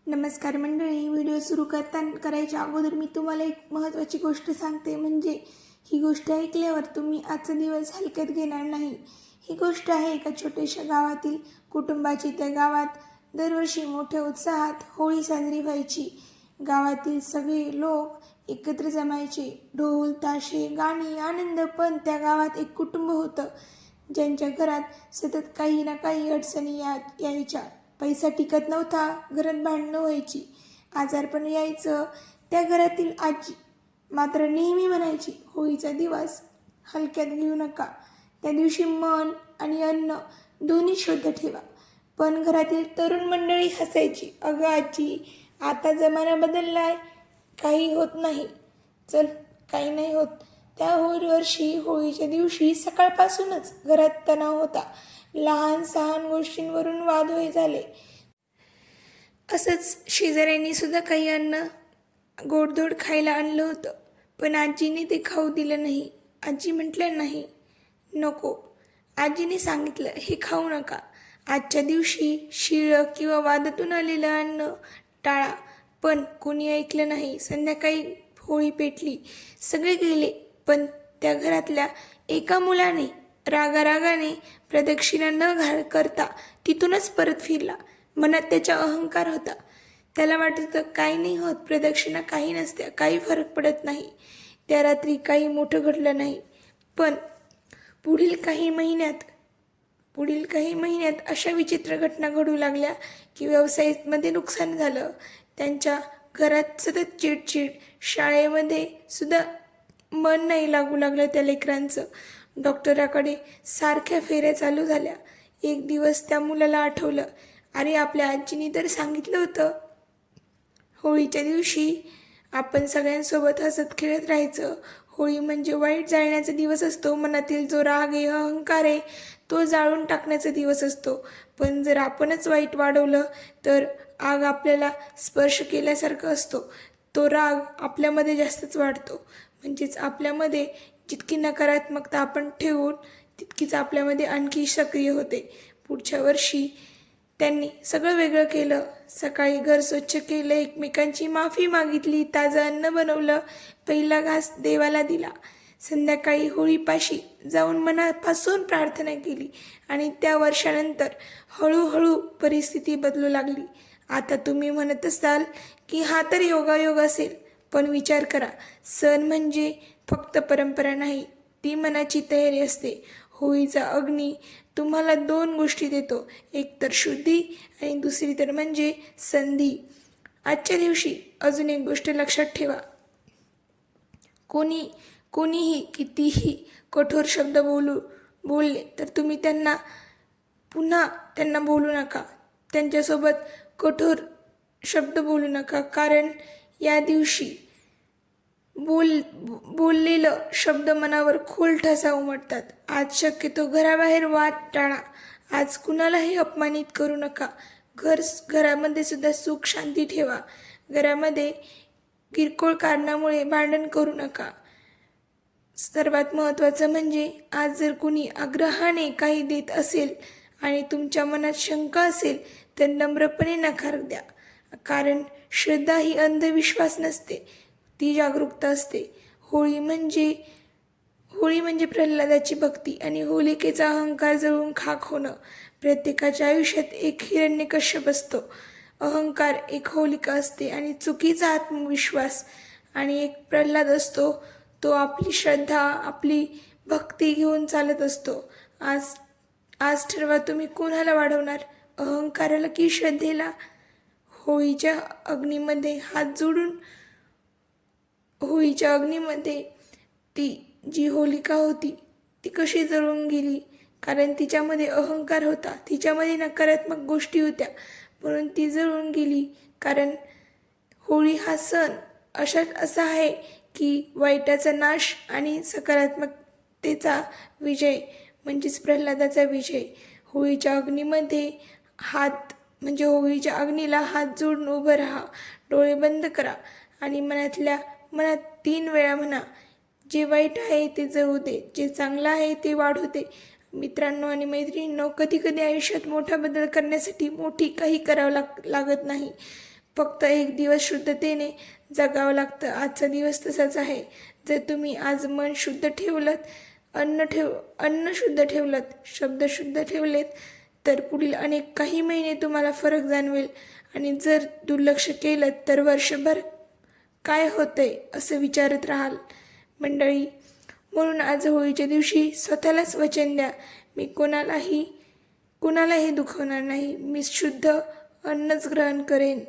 नमस्कार मंडळी. व्हिडिओ सुरू करायच्या अगोदर मी तुम्हाला एक महत्त्वाची गोष्ट सांगते. म्हणजे ही गोष्ट ऐकल्यावर तुम्ही आजचा दिवस हलक्यात घेणार नाही. ही गोष्ट आहे एका छोट्याशा गावातील कुटुंबाची. त्या गावात दरवर्षी मोठ्या उत्साहात होळी साजरी व्हायची. गावातील सगळे लोक एकत्र जमायचे. ढोल ताशे गाणी आनंद. पण त्या गावात एक कुटुंब होतं ज्यांच्या घरात सतत काही ना काही अडचणी यायच्या. पैसा टिकत नव्हता, घरात भांडणं व्हायची, आजारपण यायचं. त्या घरातील आजी मात्र नेहमी म्हणायची, होळीचा दिवस हलक्यात घेऊ नका. त्या दिवशी मन आणि अन्न दोन्ही शुद्ध ठेवा. पण घरातील तरुण मंडळी हसायची, अगं आजी, आता जमाना बदललाय, काही होत नाही. चल, काही नाही होत. त्या वर्षी होळीच्या दिवशी सकाळपासूनच घरात तणाव होता. लहान सहान गोष्टींवरून वाद झाले. असंच शेजाऱ्यांनी सुद्धा काही अन्न गोडधोड खायला आणलं होतं, पण आजीने ते खाऊ दिलं नाही. आजी म्हटलं, नाही, नको. आजीने सांगितलं, हे खाऊ नका. आजच्या दिवशी शिळं किंवा वादातून आलेलं अन्न टाळा. पण कोणी ऐकलं नाही. संध्याकाळी होळी पेटली, सगळे गेले, पण त्या घरातल्या एका मुलाने रागारागाने प्रदक्षिणा न करता तिथूनच परत फिरला. मनात त्याचा अहंकार होता. त्याला वाटतं, काही नाही होत, प्रदक्षिणा काही नसत्या, काही फरक पडत नाही. त्या रात्री काही मोठं घडलं नाही. पण पुढील काही महिन्यात अशा विचित्र घटना घडू लागल्या की व्यवसायामध्ये नुकसान झालं. त्यांच्या घरात सतत चिडचिड, शाळेमध्ये सुद्धा मन नाही लागू लागलं त्या लेकरांचं. डॉक्टराकडे सारख्या फेऱ्या चालू झाल्या. एक दिवस त्या मुलाला आठवलं, अरे, आपल्या आजीने तर सांगितलं होतं, होळीच्या दिवशी आपण सगळ्यांसोबत हसत खेळत राहायचं. होळी म्हणजे वाईट जाळण्याचा दिवस असतो. मनातील जो राग आहे, अहंकार आहे, तो जाळून टाकण्याचा दिवस असतो. पण जर आपणच वाईट वाढवलं तर आग आपल्याला स्पर्श केल्यासारखं असतो. तो राग आपल्यामध्ये जास्तच वाढतो. म्हणजेच आपल्यामध्ये जितकी नकारात्मकता आपण ठेवून तितकीच आपल्यामध्ये आणखी सक्रिय होते. पुढच्या वर्षी त्यांनी सगळं वेगळं केलं. सकाळी घर स्वच्छ केलं, एकमेकांची माफी मागितली, ताजं अन्न बनवलं, पहिला घास देवाला दिला. संध्याकाळी होळीपाशी जाऊन मनापासून प्रार्थना केली आणि त्या वर्षानंतर हळूहळू परिस्थिती बदलू लागली. आता तुम्ही म्हणत असाल की हा तर योगायोग असेल, पण विचार करा, सण म्हणजे फक्त परंपरा नाही, ती मनाची तयारी असते. होळीचा अग्नी तुम्हाला दोन गोष्टी देतो, एक तर शुद्धी आणि दुसरी तर म्हणजे संधी. आजच्या दिवशी अजून एक गोष्ट लक्षात ठेवा, कोणीही कितीही कठोर शब्द बोलले तर तुम्ही त्यांना बोलू नका. त्यांच्यासोबत कठोर शब्द बोलू नका, कारण या दिवशी बोललेलं शब्द मनावर खोल ठसा उमटतात. आज शक्यतो घराबाहेर वाद टाळा. आज कुणालाही अपमानित करू नका. घरामध्ये सुद्धा सुख शांती ठेवा. घरामध्ये किरकोळ कारणामुळे भांडण करू नका. सर्वात महत्त्वाचं म्हणजे आज जर कुणी आग्रहाने काही देत असेल आणि तुमच्या मनात शंका असेल तर नम्रपणे नकार द्या. कारण श्रद्धा ही अंधविश्वास नसते, ती जागरूकता असते. होळी म्हणजे प्रल्हादाची भक्ती आणि होलिकेचा अहंकार जळून खाक होणं. प्रत्येकाच्या आयुष्यात एक हिरण्यकश्यप असतो, अहंकार एक होलिका असते आणि चुकीचा आत्मविश्वास आणि एक प्रल्हाद असतो. तो आपली श्रद्धा, आपली भक्ती घेऊन चालत असतो. आज ठरवा, तुम्ही कोणाला वाढवणार, अहंकाराला की श्रद्धेला? होळीच्या अग्नीमध्ये ती जी होलिका होती ती कशी जळून गेली? कारण तिच्यामध्ये अहंकार होता, तिच्यामध्ये नकारात्मक गोष्टी होत्या, म्हणून ती जळून गेली. कारण होळी हा सण असा आहे की वाईटाचा नाश आणि सकारात्मकतेचा विजय, म्हणजेच प्रल्हादाचा विजय. होळीच्या अग्नीला हात जोडून उभं राहा, डोळे बंद करा आणि मनात 3 वेळा म्हणा, जे वाईट आहे ते जळू दे, जे चांगलं आहे ते वाढू दे. मित्रांनो आणि मैत्रिणींनो, कधी कधी आयुष्यात मोठा बदल करण्यासाठी काही करावं लागत नाही, फक्त एक दिवस शुद्धतेने जगावं लागतं. आजचा दिवस तसाच आहे. जर तुम्ही आज मन शुद्ध ठेवलंत, अन्न शुद्ध ठेवलंत, शब्द शुद्ध ठेवलेत, तर पुढील अनेक काही महिने तुम्हाला फरक जाणवेल. आणि जर दुर्लक्ष केलं तर वर्षभर काय होतंय असं विचारत राहाल. मंडळी, म्हणून आज होळीच्या दिवशी स्वतःलाच वचन द्या, मी कुणालाही दुखवणार नाही. मी शुद्ध अन्नच ग्रहण करेन.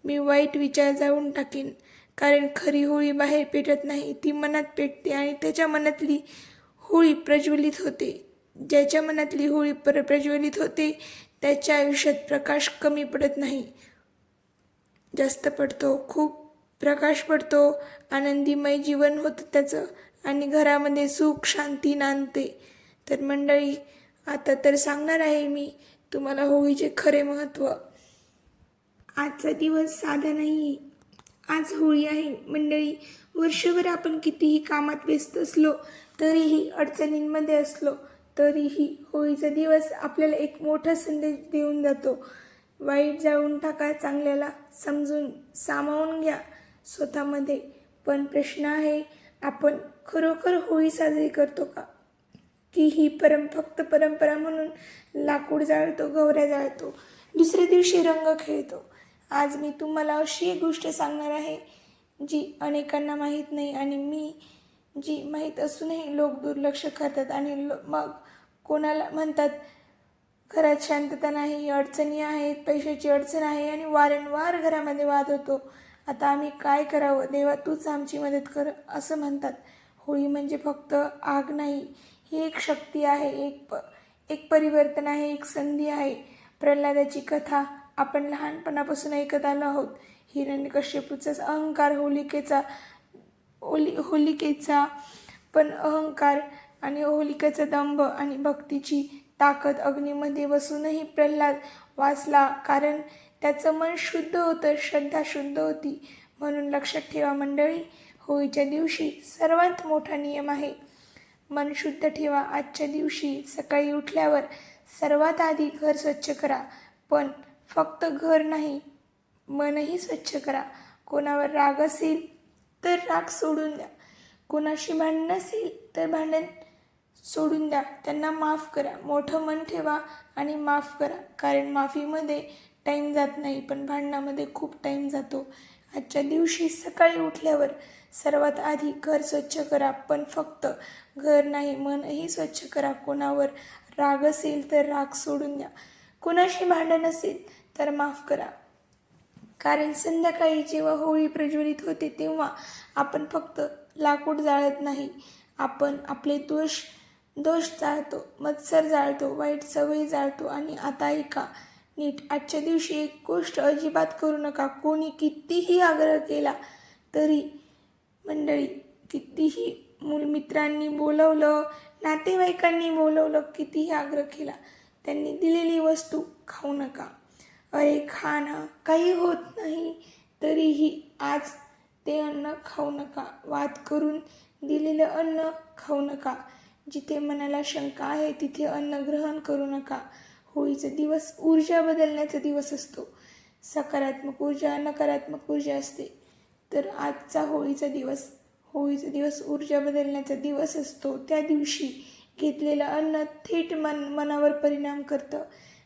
मी वाईट विचार जाळून टाकेन. कारण खरी होळी बाहेर पेटत नाही, ती मनात पेटते आणि त्याच्या मनातली होळी प्रज्वलित होते. ज्याच्या मनातली होळी प्रज्वलित होते त्याच्या आयुष्यात प्रकाश कमी पडत नाही, जास्त पडतो. खूप प्रकाश पडतो. आनंदीमय जीवन होतं त्याचं आणि घरामध्ये सुख शांती नांदते. तर मंडळी, आता तर सांगणार आहे मी तुम्हाला होळीचे खरे महत्त्व. आजचा दिवस साधा नाही, आज होळी आहे. मंडळी, वर्षभर आपण कितीही कामात व्यस्त असलो, तरीही अडचणींमध्ये असलो, तरीही होळीचा दिवस आपल्याला एक मोठा संदेश देऊन जातो. वाईट जाळून टाका, चांगल्याला सामावून घ्या स्वतःमध्ये. पण प्रश्न आहे, आपण खरोखर होळी साजरी करतो का? की ही फक्त परंपरा म्हणून लाकूड जाळतो, गवऱ्या जाळतो, दुसऱ्या दिवशी रंग खेळतो? आज मी तुम्हाला अशी एक गोष्ट सांगणार आहे जी अनेकांना माहीत नाही आणि जी माहीत असूनही लोक दुर्लक्ष करतात आणि मग कोणाला म्हणतात घरात शांतता नाही, अडचणी आहेत, पैशाची अडचण आहे आणि वारंवार घरामध्ये वाद होतो. आता आम्ही काय करावं? देवा, तूच आमची मदत कर, असं म्हणतात. होळी म्हणजे फक्त आग नाही, ही एक शक्ती आहे, एक परिवर्तन आहे, एक संधी आहे. प्रल्हादाची कथा आपण लहानपणापासून ऐकत आलो आहोत. हिरण्यकश्यपूचा अहंकार, होलिकेचा पण अहंकार आणि होलिकेचा दंभ आणि भक्तीची ताकद. अग्नीमध्ये बसूनही प्रल्हाद वाचला, कारण त्याचं मन शुद्ध होतं, श्रद्धा शुद्ध होती. म्हणून लक्षात ठेवा मंडळी, होळीच्या दिवशी सर्वात मोठा नियम आहे, मन शुद्ध ठेवा. आजच्या दिवशी सकाळी उठल्यावर सर्वात आधी घर स्वच्छ करा. पण फक्त घर नाही, मनही स्वच्छ करा. कोणावर राग असेल तर राग सोडून द्या. कोणाशी भांडण असेल तर भांडण सोडून द्या. त्यांना माफ करा. मोठं मन ठेवा आणि माफ करा. कारण माफीमध्ये टाईम जात नाही, पण भांडणामध्ये खूप टाईम जातो. आजच्या दिवशी सकाळी उठल्यावर सर्वात आधी घर स्वच्छ करा. पण फक्त घर नाही, मनही स्वच्छ करा. कोणावर राग असेल तर राग सोडून द्या. कोणाशी भांडण असेल तर माफ करा. कारण संध्याकाळी जेव्हा होळी प्रज्वलित होते तेव्हा आपण फक्त लाकूड जाळत नाही, आपण आपले दोष जाळतो, मत्सर जाळतो, वाईट सवयी जाळतो. आणि आता ऐका नीट, आजच्या दिवशी एक गोष्ट अजिबात करू नका. कोणी कितीही आग्रह केला तरी मंडळी, कितीही मित्रांनी बोलवलं, नातेवाईकांनी बोलवलं, कितीही आग्रह केला, त्यांनी दिलेली वस्तू खाऊ नका. अरे खा ना, काही होत नाही, तरीही आज ते अन्न खाऊ नका. वाद करून दिलेलं अन्न खाऊ नका. जिथे मनाला शंका आहे तिथे अन्न ग्रहण करू नका. होळीचा दिवस ऊर्जा बदलण्याचा दिवस असतो. सकारात्मक ऊर्जा, नकारात्मक ऊर्जा असते. तर आजचा होळीचा दिवस ऊर्जा बदलण्याचा दिवस असतो. त्या दिवशी घेतलेलं अन्न थेट मनावर परिणाम करतं.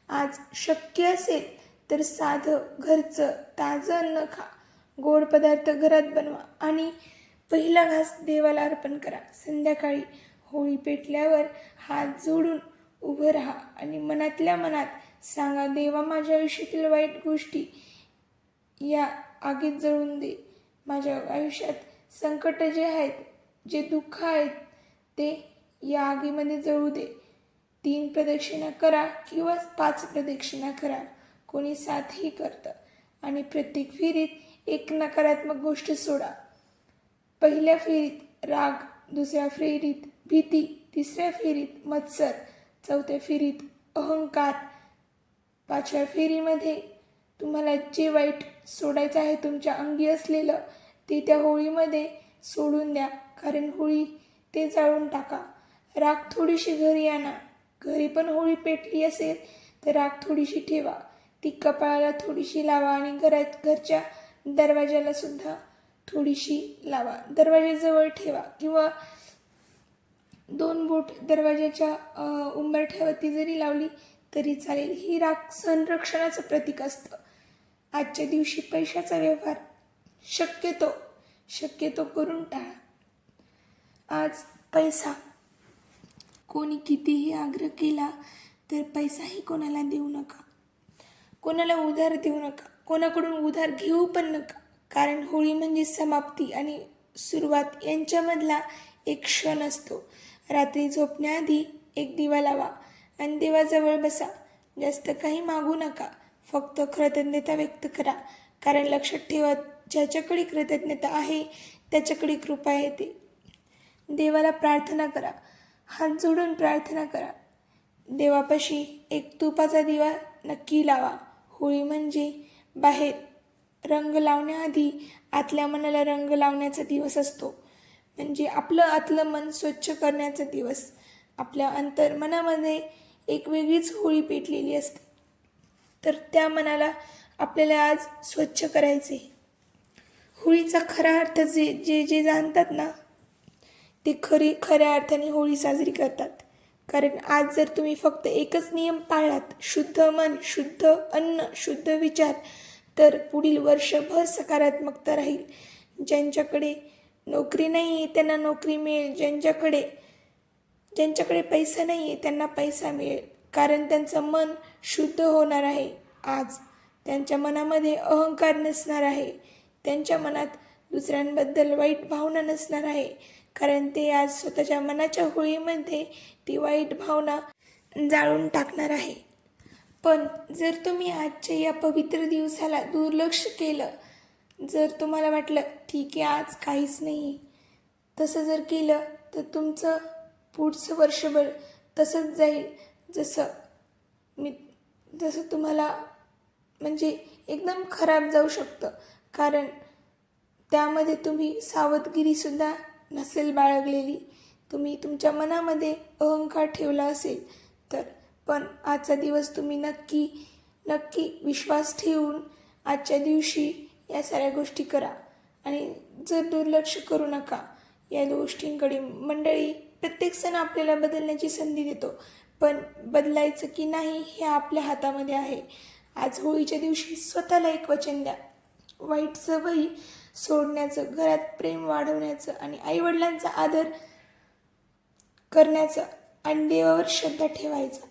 आज शक्य असेल तर साधं घरचं ताजं अन्न खा. गोड पदार्थ घरात बनवा आणि पहिला घास देवाला अर्पण करा. संध्याकाळी होळी पेटल्यावर हात जोडून उभं राहा आणि मनातल्या मनात सांगा, देवा, माझ्या आयुष्यातील वाईट गोष्टी या आगीत जळून दे. माझ्या आयुष्यात संकट जे आहेत, जे दुःख आहेत, ते या आगीमध्ये जळू दे. 3 प्रदक्षिणा करा किंवा 5 प्रदक्षिणा करा, कोणी 7ही करतं. आणि प्रत्येक फेरीत एक नकारात्मक गोष्ट सोडा. पहिल्या फेरीत राग, दुसऱ्या फेरीत भीती, तिसऱ्या फेरीत मत्सर, चौथ्या फेरीत अहंकार, 5व्या फेरीमध्ये तुम्हाला जे वाईट सोडायचं आहे तुमच्या अंगी असलेलं ते त्या होळीमध्ये सोडून द्या. कारण होळी ते जाळून टाका. राग थोडीशी घरी आणा. घरी पण होळी पेटली असेल तर राग थोडीशी ठेवा. ती कपाळाला थोडीशी लावा आणि घरच्या दरवाजाला सुद्धा थोडीशी लावा. दरवाजाजवळ ठेवा किंवा 2 बोट दरवाजाच्या उंबरठ्यावरती जरी लावली तरी चालेल. ही राख संरक्षणाचं प्रतीक असतं. आजच्या दिवशी पैशाचा व्यवहार शक्यतो करून टाळा. आज पैसा कोणी कितीही आग्रह केला तर पैसाही कोणाला देऊ नका. कोणाला उधार देऊ नका. कोणाकडून उधार घेऊ पण नका. कारण होळी म्हणजे समाप्ती आणि सुरुवात यांच्यामधला एक क्षण असतो. रात्री झोपण्याआधी एक दिवा लावा आणि देवाजवळ बसा. जास्त काही मागू नका. फक्त कृतज्ञता व्यक्त करा. कारण लक्षात ठेवा, ज्याच्याकडे कृतज्ञता आहे त्याच्याकडे कृपा येते. देवाला प्रार्थना करा. हात जोडून प्रार्थना करा. देवापाशी एक तुपाचा दिवा नक्की लावा. होळी म्हणजे बाहेर रंग लावण्याआधी आतल्या मनाला रंग लावण्याचा दिवस असतो. म्हणजे आपलं आतलं मन स्वच्छ करण्याचा दिवस. आपल्या अंतर्मनामध्ये एक वेगळीच होळी पेटलेली असते. तर त्या मनाला आपल्याला आज स्वच्छ करायचे. होळीचा खरा अर्थ जे जाणतात ना ते खऱ्या अर्थाने होळी साजरी करतात. कारण आज जर तुम्ही फक्त एकच नियम पाळलात, शुद्ध मन, शुद्ध अन्न, शुद्ध विचार, तर पुढील वर्षभर सकारात्मकता राहील. ज्यांच्याकडे नोकरी नाही आहे त्यांना नोकरी मिळेल. ज्यांच्याकडे पैसा नाही आहे त्यांना पैसा मिळेल. कारण त्यांचं मन शुद्ध होणार आहे. आज त्यांच्या मनामध्ये अहंकार नसणार आहे. त्यांच्या मनात दुसऱ्यांबद्दल वाईट भावना नसणार आहे. कारण ते आज स्वतःच्या मनाच्या होळीमध्ये ती वाईट भावना जाळून टाकणार आहे. पण जर तुम्ही आजच्या या पवित्र दिवसाला दुर्लक्ष केलं, जर तुम्हाला वाटलं ठीक आहे आज काहीच नाही, तसं जर केलं तर तुमचं पुढचं वर्षभर तसंच जाईल जसं तुम्हाला म्हणजे एकदम खराब जाऊ शकतं. कारण त्यामध्ये तुम्ही सावधगिरीसुद्धा नसेल बाळगलेली. तुम्ही तुमच्या मनामध्ये अहंकार ठेवला असेल तर. पण आजचा दिवस तुम्ही नक्की विश्वास ठेवून आजच्या दिवशी या साऱ्या गोष्टी करा. आणि जर दुर्लक्ष करू नका या गोष्टींकडे. मंडळी, प्रत्येक सण आपल्याला बदलण्याची संधी देतो. पण बदलायचं की नाही हे आपल्या हातामध्ये आहे. आज होळीच्या दिवशी स्वतःला एक वचन द्या. वाईट सवयी सोडण्याचं, घरात प्रेम वाढवण्याचं आणि आईवडिलांचा आदर करण्याचं आणि देवावर श्रद्धा ठेवायचा.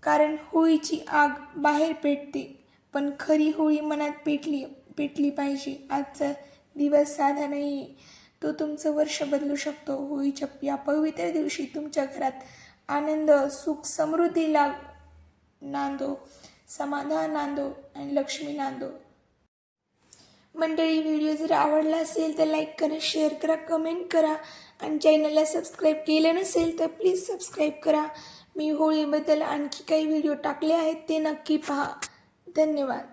कारण होळीची आग बाहेर पेटते पण खरी होळी मनात पेटली पाहिजे. आजचा दिवस साधा नाही, तो तुमचं वर्ष बदलू शकतो. होळीच्या या पवित्र दिवशी तुमच्या घरात आनंद, सुख, समृद्धी नांदो, समाधान नांदो आणि लक्ष्मी नांदो. मंडळी, व्हिडिओ जर आवडला असेल तर लाईक करा, शेअर करा, कमेंट करा आणि चॅनलला सबस्क्राईब केलं नसेल तर प्लीज सबस्क्राईब करा. मी होळीबद्दल आणखी काही व्हिडिओ टाकले आहेत ते नक्की पहा. धन्यवाद.